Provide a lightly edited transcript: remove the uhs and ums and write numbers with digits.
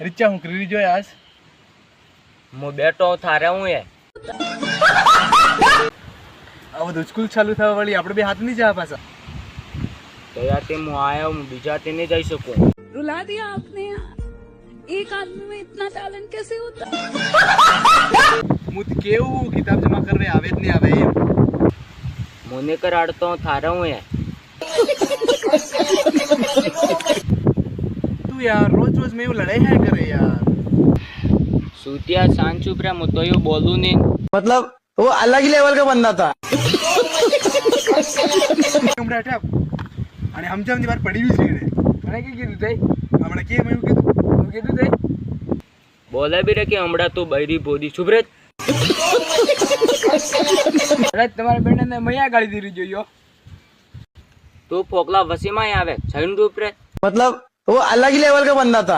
रिचा हूँ करी जो आज હું બેઠો થારે હું એ अब तो स्कूल चालू था वाली આપણે બે હાથ નહીં જા પાછા તૈયારથી હું આયો હું બીજાથી નહીં જઈ શકું रुला दिया आपने एक आदमी में इतना टैलेंट कैसे होता है હું તો કેવું કિતાબ જમા કર રે આવે જ નહીં આવે એમ મને કરાડતો થારે હું એ તું यार रोज रोज में वो लड़ाई है करे यार સુત્યા શાંત ચૂપ રે હું તો એવું બોલું નહીં मतलब वो अलग ही लेवल का बंदा था હમણાં અટક અને સમજાવની વાર પડી બી છે એને મને કે કીધું તઈ હમણાં કેમ એવું કીધું હું કીધું તઈ બોલે બી રે કે હમણાં તું બૈરી બોધી ચૂપ રે અરે તમારા બેનને મૈયા ગાળી દીધી જોયો તું ફોકલા વસીમાં આવે છઈન રૂપ રે मतलब वो अलग ही लेवल का बंदा था